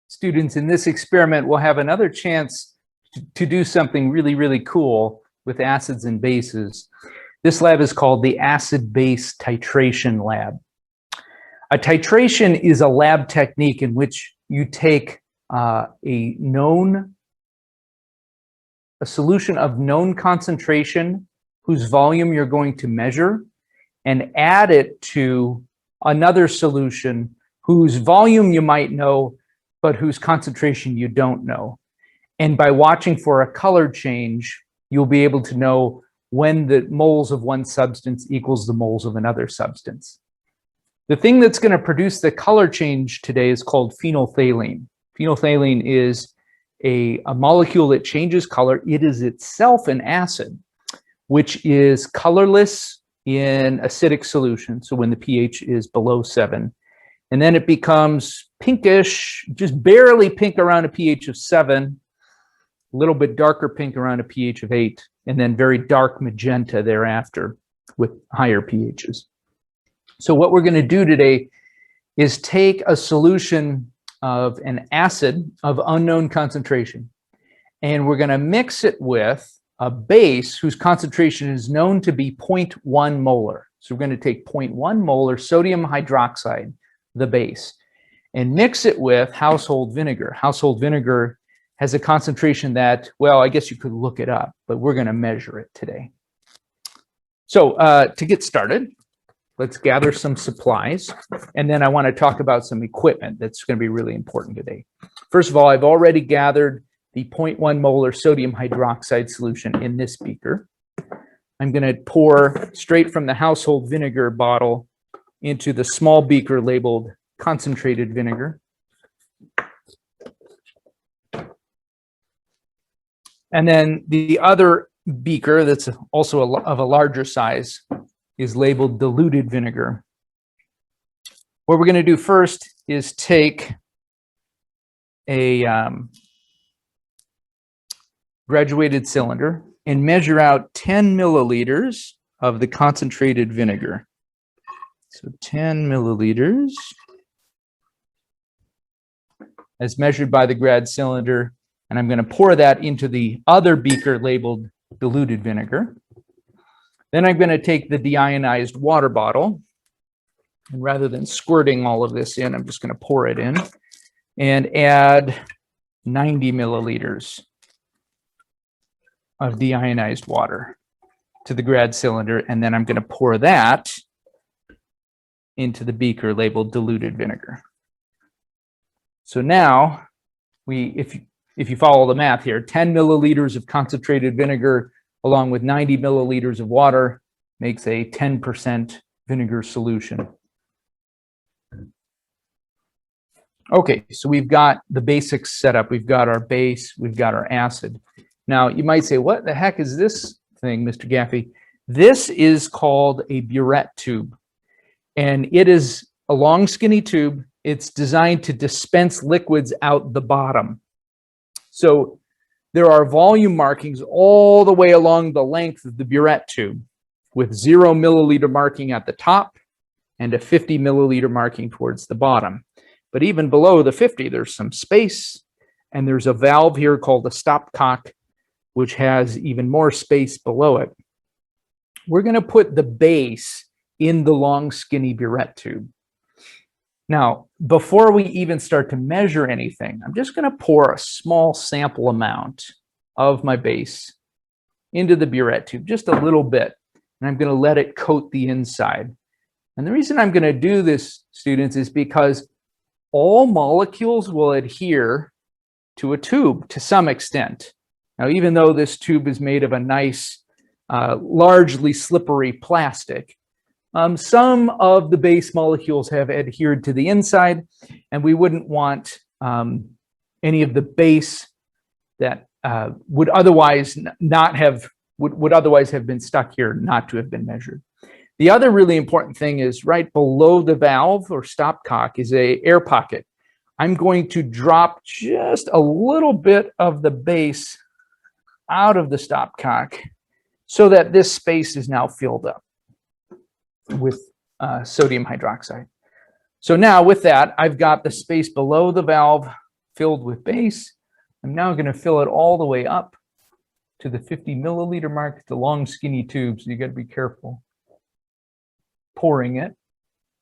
students, in this experiment, we'll have another chance to do something really, really cool with acids and bases. This lab is called the acid-base titration lab. A titration is a lab technique in which you take a solution of known concentration whose volume you're going to measure and add it to another solution whose volume you might know, but whose concentration you don't know. And by watching for a color change, you'll be able to know when the moles of one substance equals the moles of another substance. The thing that's going to produce the color change today is called phenolphthalein. Phenolphthalein is a molecule that changes color. It is itself an acid, which is colorless in acidic solution, so when the pH is below 7. And then it becomes pinkish, just barely pink around a pH of 7, a little bit darker pink around a pH of 8, and then very dark magenta thereafter with higher pHs. So what we're going to do today is take a solution of an acid of unknown concentration, and we're going to mix it with a base whose concentration is known to be 0.1 molar. So we're going to take 0.1 molar sodium hydroxide, the base, and mix it with household vinegar. Household vinegar has a concentration that, well, I guess you could look it up, but we're going to measure it today. So to get started, let's gather some supplies, and then I want to talk about some equipment that's going to be really important today. First of all, I've already gathered the 0.1 molar sodium hydroxide solution in this beaker. I'm going to pour straight from the household vinegar bottle into the small beaker labeled concentrated vinegar. And then the other beaker that's also of a larger size is labeled diluted vinegar. What we're going to do first is take a graduated cylinder and measure out 10 milliliters of the concentrated vinegar. So 10 milliliters as measured by the grad cylinder, and I'm going to pour that into the other beaker labeled diluted vinegar. Then I'm going to take the deionized water bottle, and rather than squirting all of this in, I'm just going to pour it in and add 90 milliliters of deionized water to the grad cylinder, and then I'm going to pour that into the beaker labeled diluted vinegar. So now, if you follow the math here, 10 milliliters of concentrated vinegar along with 90 milliliters of water makes a 10% vinegar solution. Okay, so we've got the basics set up. We've got our base, we've got our acid. Now, you might say, what the heck is this thing, Mr. Gaffey? This is called a burette tube, and it is a long, skinny tube. It's designed to dispense liquids out the bottom. So there are volume markings all the way along the length of the burette tube, with 0 milliliter marking at the top and a 50 milliliter marking towards the bottom. But even below the 50, there's some space, and there's a valve here called a stopcock, which has even more space below it. We're going to put the base in the long, skinny burette tube. Now, before we even start to measure anything, I'm just going to pour a small sample amount of my base into the burette tube, just a little bit, and I'm going to let it coat the inside. And the reason I'm going to do this, students, is because all molecules will adhere to a tube to some extent. Now, even though this tube is made of a nice, largely slippery plastic, some of the base molecules have adhered to the inside, and we wouldn't want any of the base that would otherwise have been stuck here not to have been measured. The other really important thing is right below the valve or stopcock is an air pocket. I'm going to drop just a little bit of the base out of the stopcock so that this space is now filled up with sodium hydroxide. So now with that, I've got the space below the valve filled with base. I'm now going to fill it all the way up to the 50 milliliter mark. It's a long, skinny tube, so you got to be careful pouring it.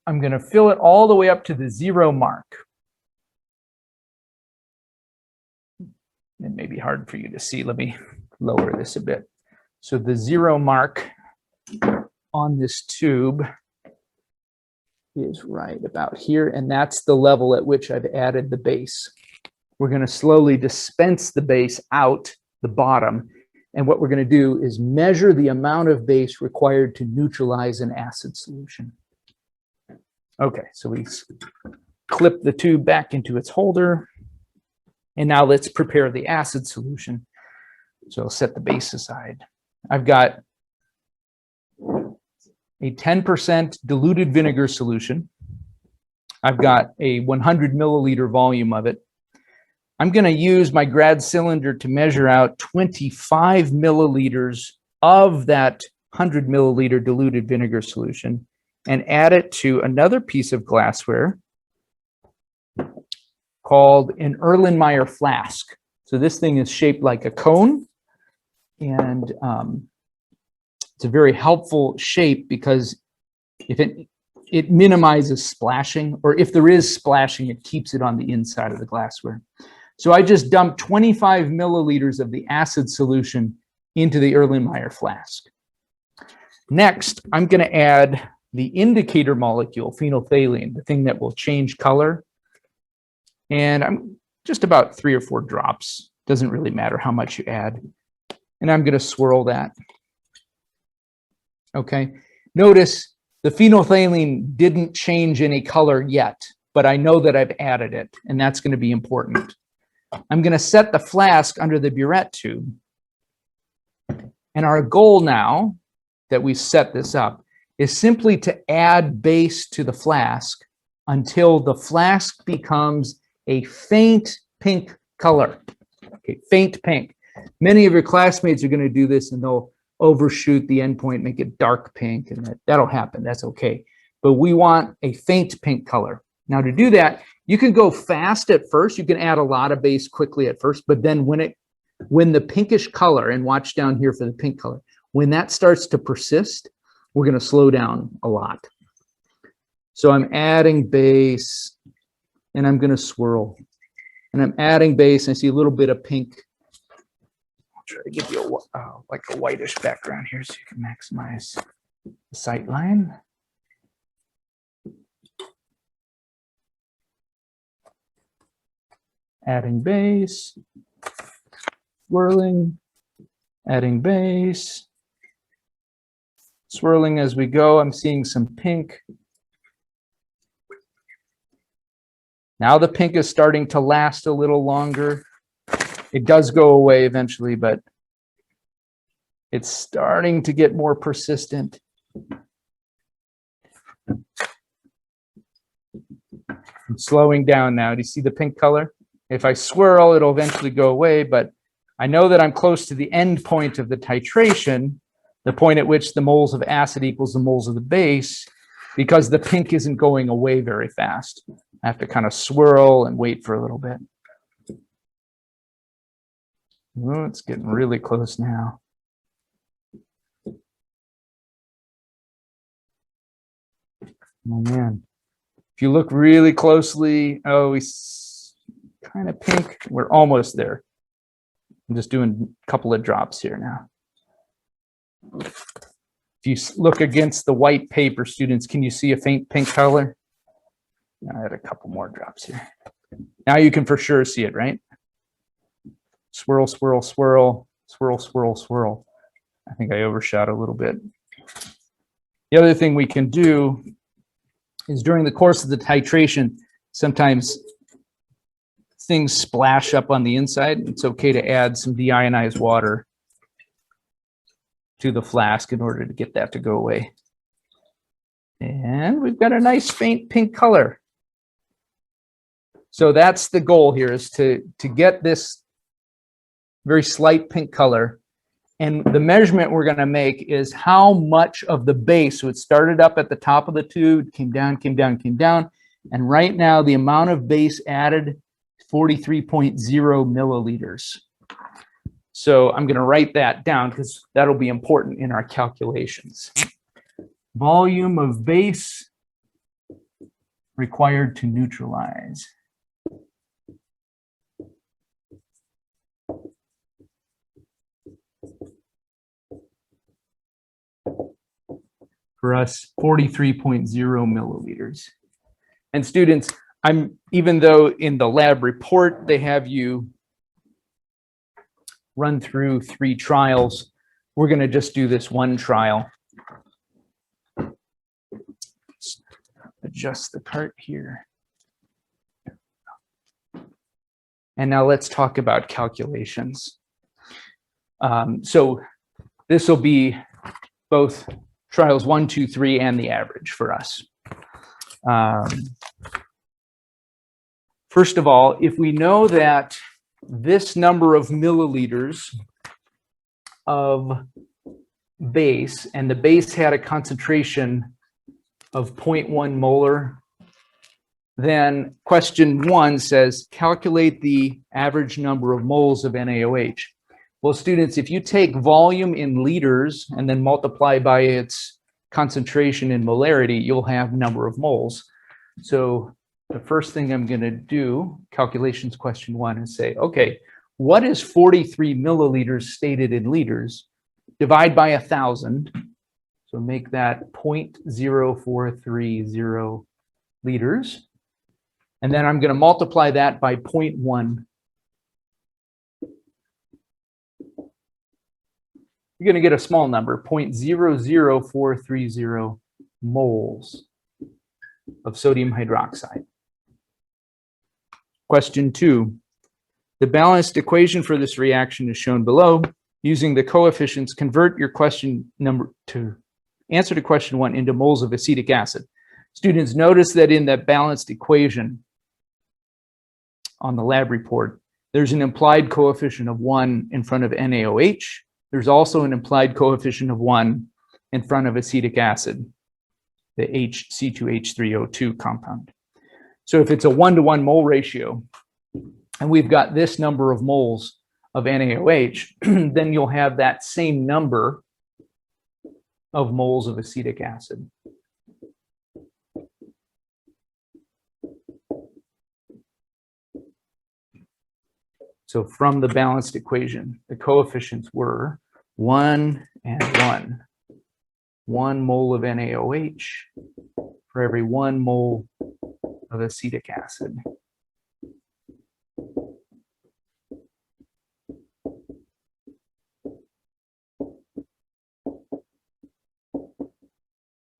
I'm going to fill it all the way up to the 0 mark. It may be hard for you to see. Let me lower this a bit. So the 0 mark on this tube is right about here, and that's the level at which I've added the base. We're going to slowly dispense the base out the bottom, and what we're going to do is measure the amount of base required to neutralize an acid solution. Okay, so we clip the tube back into its holder, and now let's prepare the acid solution. So I'll set the base aside. I've got a 10% diluted vinegar solution. I've got a 100 milliliter volume of it. I'm going to use my grad cylinder to measure out 25 milliliters of that 100 milliliter diluted vinegar solution and add it to another piece of glassware called an Erlenmeyer flask. So this thing is shaped like a cone, and it's a very helpful shape because if it minimizes splashing, or if there is splashing, it keeps it on the inside of the glassware. So I just dumped 25 milliliters of the acid solution into the Erlenmeyer flask. Next, I'm going to add the indicator molecule, phenolphthalein, the thing that will change color. And I'm just about 3 or 4 drops. Doesn't really matter how much you add. And I'm going to swirl that. Okay. Notice the phenolphthalein didn't change any color yet, but I know that I've added it, and that's going to be important. I'm going to set the flask under the burette tube. And our goal now that we set this up is simply to add base to the flask until the flask becomes a faint pink color. Okay, faint pink. Many of your classmates are going to do this and they'll overshoot the endpoint, make it dark pink, and that'll happen. That's okay. But we want a faint pink color. Now to do that, you can go fast at first. You can add a lot of base quickly at first, but then when the pinkish color, and watch down here for the pink color, when that starts to persist, we're going to slow down a lot. So I'm adding base, and I'm going to swirl. And I'm adding base, and I see a little bit of pink. I'll try to give you like a whitish background here so you can maximize the sight line. Adding base, swirling, adding base, swirling as we go. I'm seeing some pink. Now the pink is starting to last a little longer. It does go away eventually, but it's starting to get more persistent. I'm slowing down now. Do you see the pink color? If I swirl, it'll eventually go away, but I know that I'm close to the end point of the titration, the point at which the moles of acid equals the moles of the base, because the pink isn't going away very fast. I have to kind of swirl and wait for a little bit. Oh, it's getting really close now. Oh man. If you look really closely, oh, he's kind of pink. We're almost there. I'm just doing a couple of drops here now. If you look against the white paper, students, can you see a faint pink color? I had a couple more drops here. Now you can for sure see it, right? Swirl, swirl, swirl, swirl, swirl, swirl. I think I overshot a little bit. The other thing we can do is during the course of the titration, sometimes things splash up on the inside. It's okay to add some deionized water to the flask in order to get that to go away. And we've got a nice faint pink color. So that's the goal here, is to get this very slight pink color. And the measurement we're going to make is how much of the base, so it started up at the top of the tube, came down, came down, came down. And right now, the amount of base added 43.0 milliliters. So I'm going to write that down because that'll be important in our calculations. Volume of base required to neutralize. For us, 43.0 milliliters. And students, even though in the lab report they have you run through 3 trials, we're going to just do this one trial. Adjust the cart here. And now let's talk about calculations. So this will be both trials 1, 2, 3, and the average for us. First of all, if we know that this number of milliliters of base, and the base had a concentration of 0.1 molar, then question 1 says, calculate the average number of moles of NaOH. Well, students, if you take volume in liters and then multiply by its concentration in molarity, you'll have number of moles. So the first thing I'm going to do, calculations question 1, is say, okay, what is 43 milliliters stated in liters? Divide by 1,000. So make that 0.0430 liters. And then I'm going to multiply that by 0.1. You're going to get a small number, 0.00430 moles of sodium hydroxide. Question 2. The balanced equation for this reaction is shown below. Using the coefficients, convert your answer to question 1 into moles of acetic acid. Students, notice that in that balanced equation on the lab report, there's an implied coefficient of 1 in front of NaOH. There's also an implied coefficient of 1 in front of acetic acid, the HC2H3O2 compound. So if it's a 1-to-1 mole ratio, and we've got this number of moles of NaOH, then you'll have that same number of moles of acetic acid. So from the balanced equation, the coefficients were 1 and 1. 1 mole of NaOH for every 1 mole of acetic acid.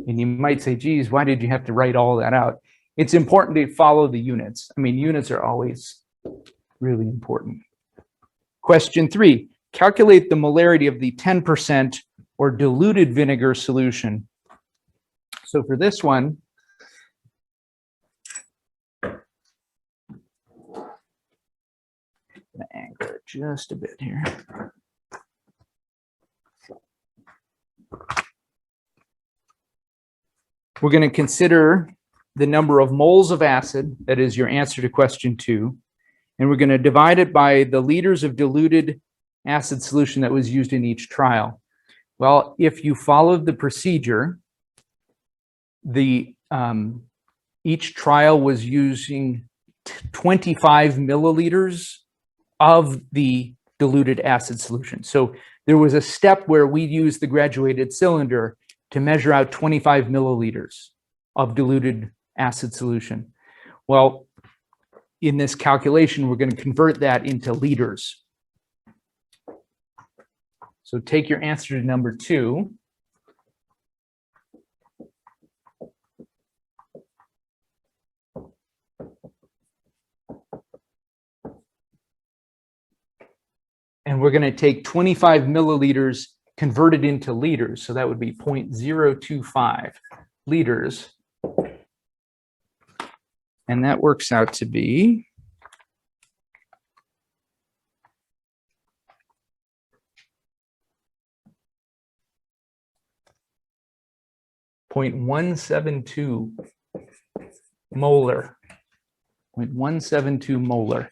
And you might say, geez, why did you have to write all that out? It's important to follow the units. I mean, units are always really important. Question 3, calculate the molarity of the 10% or diluted vinegar solution. So for this one, I'm going to angle it just a bit here. We're going to consider the number of moles of acid, that is your answer to question 2, and we're going to divide it by the liters of diluted acid solution that was used in each trial. Well, if you followed the procedure, each trial was using 25 milliliters of the diluted acid solution. So there was a step where we used the graduated cylinder to measure out 25 milliliters of diluted acid solution. Well, in this calculation, we're going to convert that into liters. So take your answer to number 2. And we're going to take 25 milliliters converted into liters. So that would be 0.025 liters. And that works out to be 0.172 molar. 0.172 molar.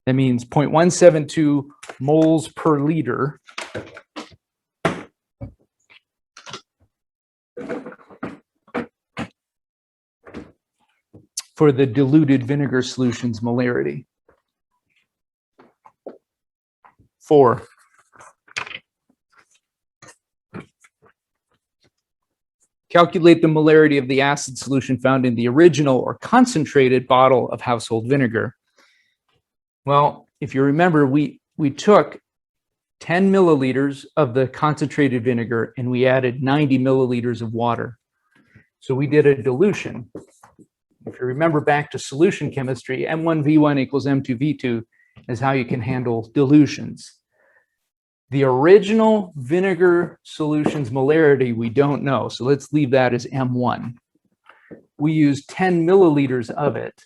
That means 0.172 moles per liter for the diluted vinegar solution's molarity. 4. Calculate the molarity of the acid solution found in the original or concentrated bottle of household vinegar. Well, if you remember, we took 10 milliliters of the concentrated vinegar and we added 90 milliliters of water. So we did a dilution. If you remember back to solution chemistry, M1V1 equals M2V2 is how you can handle dilutions. The original vinegar solution's molarity, we don't know. So let's leave that as M1. We used 10 milliliters of it.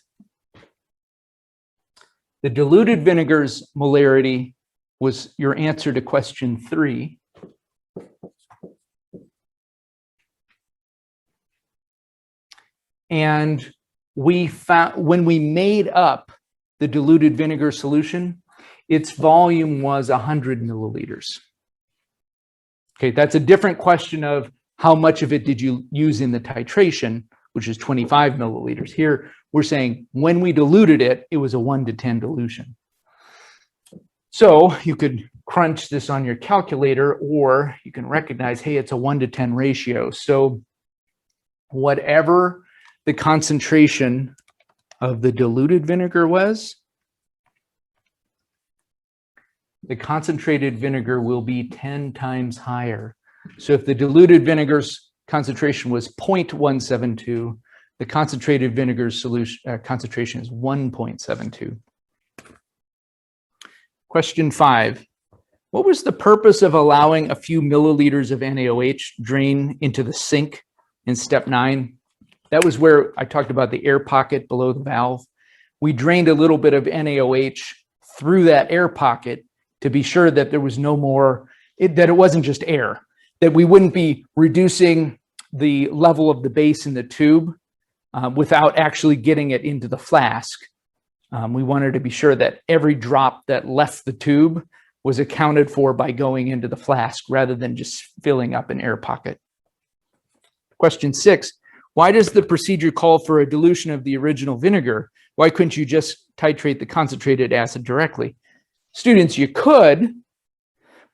The diluted vinegar's molarity was your answer to question 3. And we found, when we made up the diluted vinegar solution, its volume was 100 milliliters. Okay, that's a different question of how much of it did you use in the titration, which is 25 milliliters. Here, we're saying when we diluted it, it was a 1 to 10 dilution. So you could crunch this on your calculator, or you can recognize, hey, it's a 1 to 10 ratio. So whatever the concentration of the diluted vinegar was, the concentrated vinegar will be 10 times higher. So if the diluted vinegar's concentration was 0.172, the concentrated vinegar's concentration is 1.72. Question 5. What was the purpose of allowing a few milliliters of NaOH drain into the sink in step 9? That was where I talked about the air pocket below the valve. We drained a little bit of NaOH through that air pocket to be sure that there was no more, that it wasn't just air, that we wouldn't be reducing the level of the base in the tube without actually getting it into the flask. We wanted to be sure that every drop that left the tube was accounted for by going into the flask rather than just filling up an air pocket. Question 6, why does the procedure call for a dilution of the original vinegar? Why couldn't you just titrate the concentrated acid directly? Students, you could,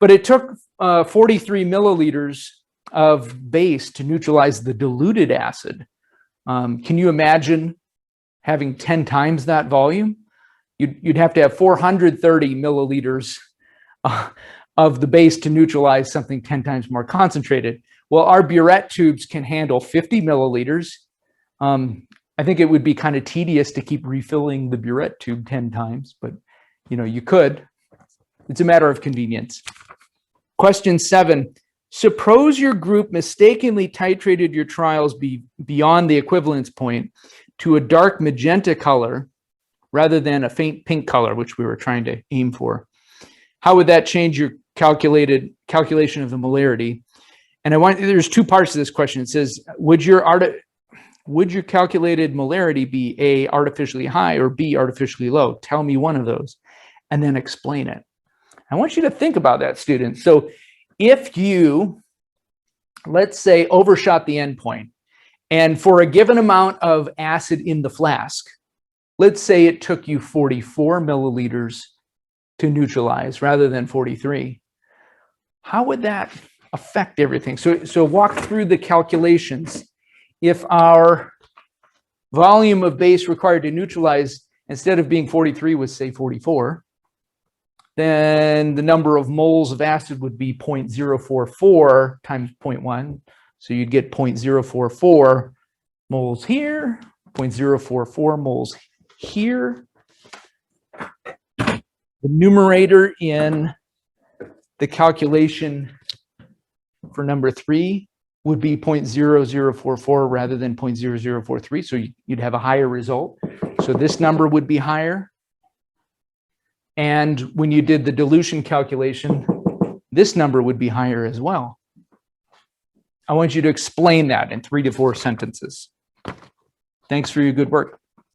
but it took 43 milliliters of base to neutralize the diluted acid. Can you imagine having 10 times that volume? You'd have to have 430 milliliters of the base to neutralize something 10 times more concentrated. Well, our burette tubes can handle 50 milliliters. I think it would be kind of tedious to keep refilling the burette tube 10 times, but you could. It's a matter of convenience. Question 7, suppose your group mistakenly titrated your trials beyond the equivalence point to a dark magenta color rather than a faint pink color, which we were trying to aim for. How would that change your calculation of the molarity? And there's 2 parts to this question. It says, would your calculated molarity be A, artificially high, or B, artificially low? Tell me one of those, and then explain it. I want you to think about that, students. So if you, let's say, overshot the endpoint, and for a given amount of acid in the flask, let's say it took you 44 milliliters to neutralize rather than 43, how would that affect everything? So walk through the calculations. If our volume of base required to neutralize, instead of being 43, was say 44, then the number of moles of acid would be 0.044 times 0.1. So you'd get 0.044 moles here, 0.044 moles here. The numerator in the calculation for number 3 would be 0.0044 rather than 0.0043. So you'd have a higher result. So this number would be higher. And when you did the dilution calculation, this number would be higher as well. I want you to explain that in 3 to 4 sentences. Thanks for your good work.